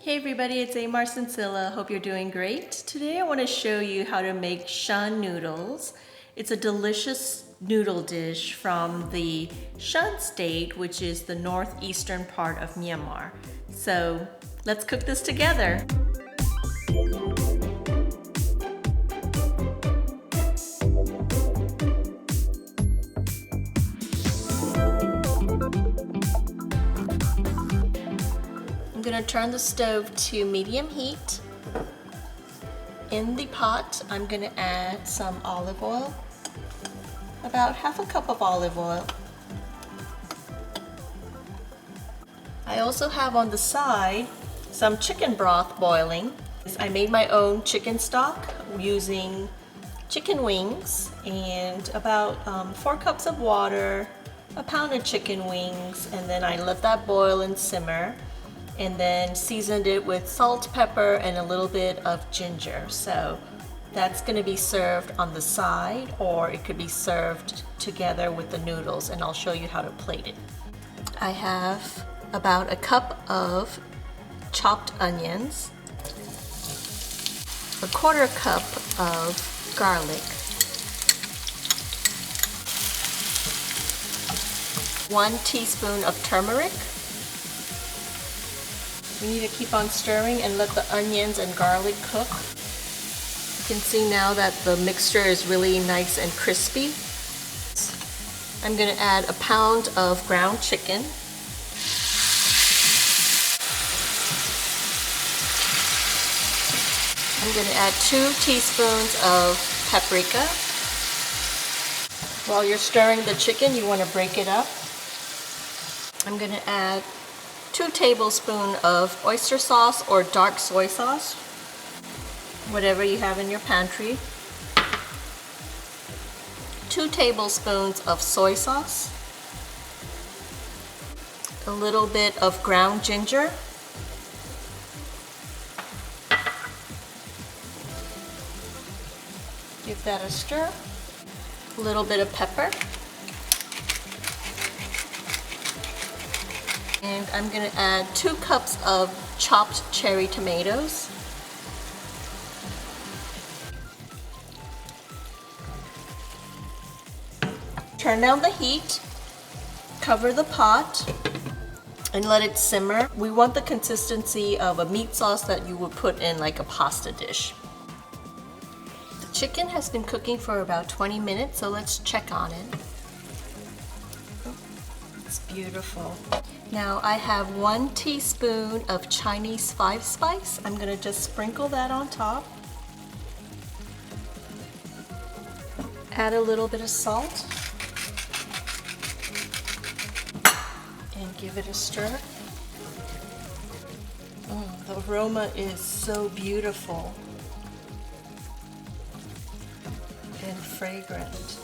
Hey everybody, it's Amar Sincilla. Hope you're doing great. Today I want to show you how to make Shan Noodles. It's a delicious noodle dish from the Shan State, which is the northeastern part of Myanmar. So let's cook this together. I'm going to turn the stove to medium heat. In the pot, I'm going to add some olive oil, about half a cup of olive oil. I also have on the side some chicken broth boiling. I made my own chicken stock using chicken wings and about 4 cups of water, a pound of chicken wings, and then I let that boil and simmer, and then seasoned it with salt, pepper, and a little bit of ginger. So that's going to be served on the side, or it could be served together with the noodles, and I'll show you how to plate it. I have about a cup of chopped onions, a 1/4 cup of garlic, 1 teaspoon of turmeric. We need to keep on stirring and let the onions and garlic cook. You can see now that the mixture is really nice and crispy. I'm going to add a pound of ground chicken. I'm going to add 2 teaspoons of paprika. While you're stirring the chicken, you want to break it up. I'm going to add 2 tablespoons of oyster sauce or dark soy sauce, whatever you have in your pantry. 2 tablespoons of soy sauce. A little bit of ground ginger. Give that a stir. A little bit of pepper. And I'm going to add 2 cups of chopped cherry tomatoes. Turn down the heat, cover the pot, and let it simmer. We want the consistency of a meat sauce that you would put in like a pasta dish. The chicken has been cooking for about 20 minutes, so let's check on it. It's beautiful. Now I have 1 teaspoon of Chinese 5-spice. I'm going to just sprinkle that on top. Add a little bit of salt. And give it a stir. The aroma is so beautiful and fragrant.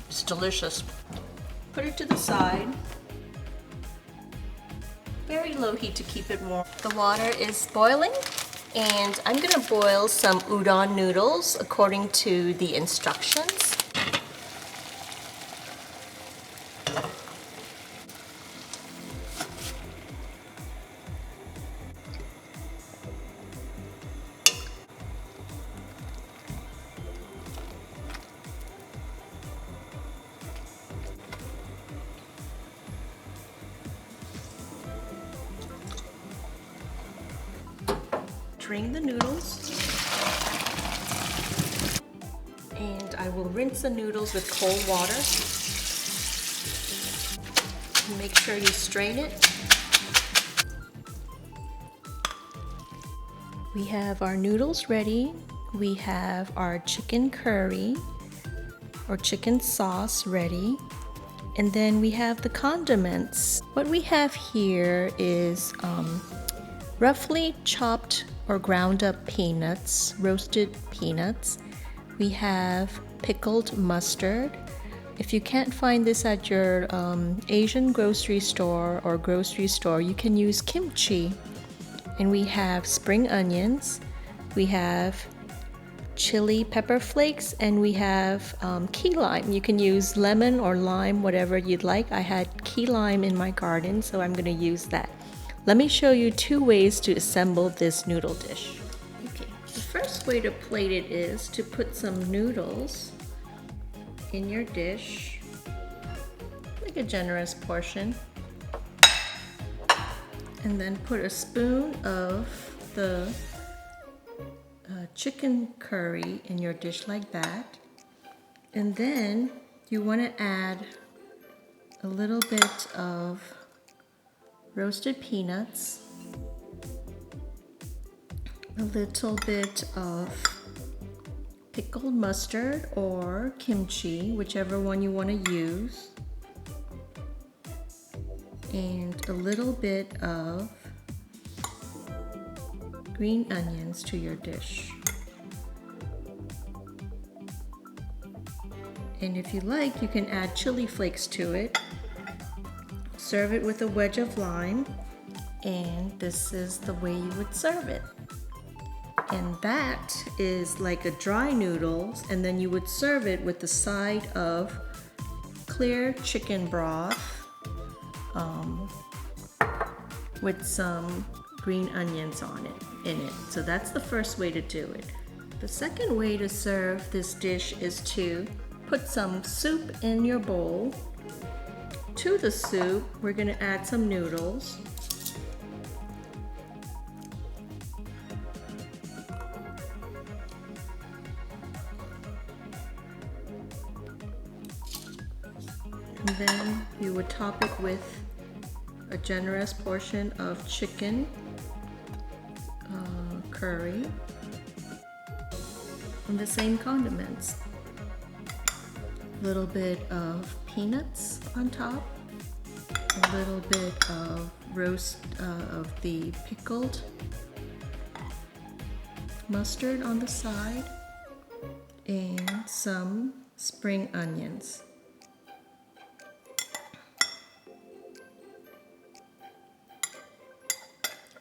It's delicious. Put it to the side. Very low heat to keep it warm. The water is boiling, and I'm going to boil some udon noodles according to the instructions. Drain the noodles, and I will rinse the noodles with cold water. Make sure you strain it. We have our noodles ready. We have our chicken curry or chicken sauce ready. And then we have the condiments. What we have here is roughly chopped or ground up peanuts, roasted peanuts. We have pickled mustard. If you can't find this at your Asian grocery store or grocery store, you can use kimchi. And we have spring onions. We have chili pepper flakes, and we have key lime. You can use lemon or lime, whatever you'd like. I had key lime in my garden, so I'm going to use that. Let me show you 2 ways to assemble this noodle dish. Okay, the first way to plate it is to put some noodles in your dish, like a generous portion, and then put a spoon of the chicken curry in your dish like that. And then you want to add a little bit of roasted peanuts, a little bit of pickled mustard or kimchi, whichever one you want to use, and a little bit of green onions to your dish. And if you like, you can add chili flakes to it. Serve it with a wedge of lime, and this is the way you would serve it. And that is like a dry noodles, and then you would serve it with the side of clear chicken broth with some green onions on it, in it. So that's the first way to do it. The second way to serve this dish is to put some soup in your bowl. To the soup, we're going to add some noodles. And then you would top it with a generous portion of chicken curry and the same condiments. A little bit of peanuts on top, a little bit of roast of the pickled mustard on the side, and some spring onions.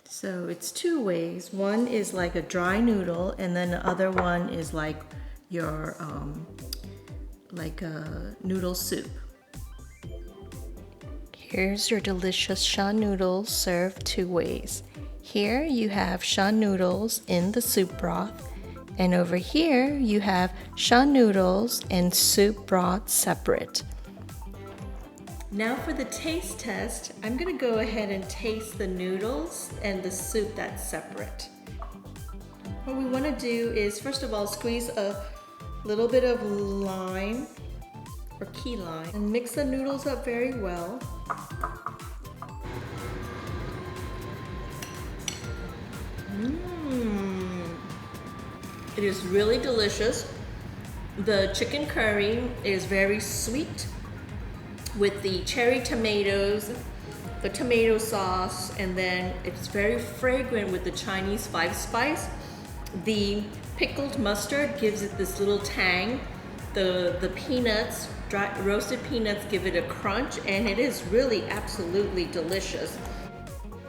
So it's 2 ways. One is like a dry noodle, and then the other one is like your like a noodle soup. Here's your delicious Shan noodles served 2 ways. Here you have Shan noodles in the soup broth, and over here you have Shan noodles and soup broth separate. Now for the taste test, I'm going to go ahead and taste the noodles and the soup that's separate. What we want to do is, first of all, squeeze a little bit of lime or key lime and mix the noodles up very well. It is really delicious. The chicken curry is very sweet with the cherry tomatoes, the tomato sauce, and then it's very fragrant with the Chinese 5 spice. The pickled mustard gives it this little tang. The peanuts, roasted peanuts, give it a crunch, and it is really absolutely delicious.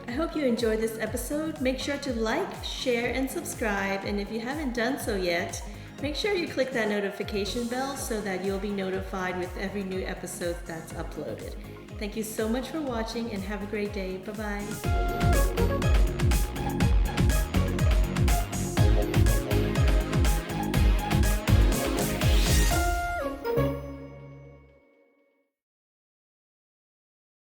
I hope you enjoyed this episode. Make sure to like, share, and subscribe, and if you haven't done so yet, make sure you click that notification bell so that you'll be notified with every new episode that's uploaded. Thank you so much for watching, and have a great day. Bye-bye.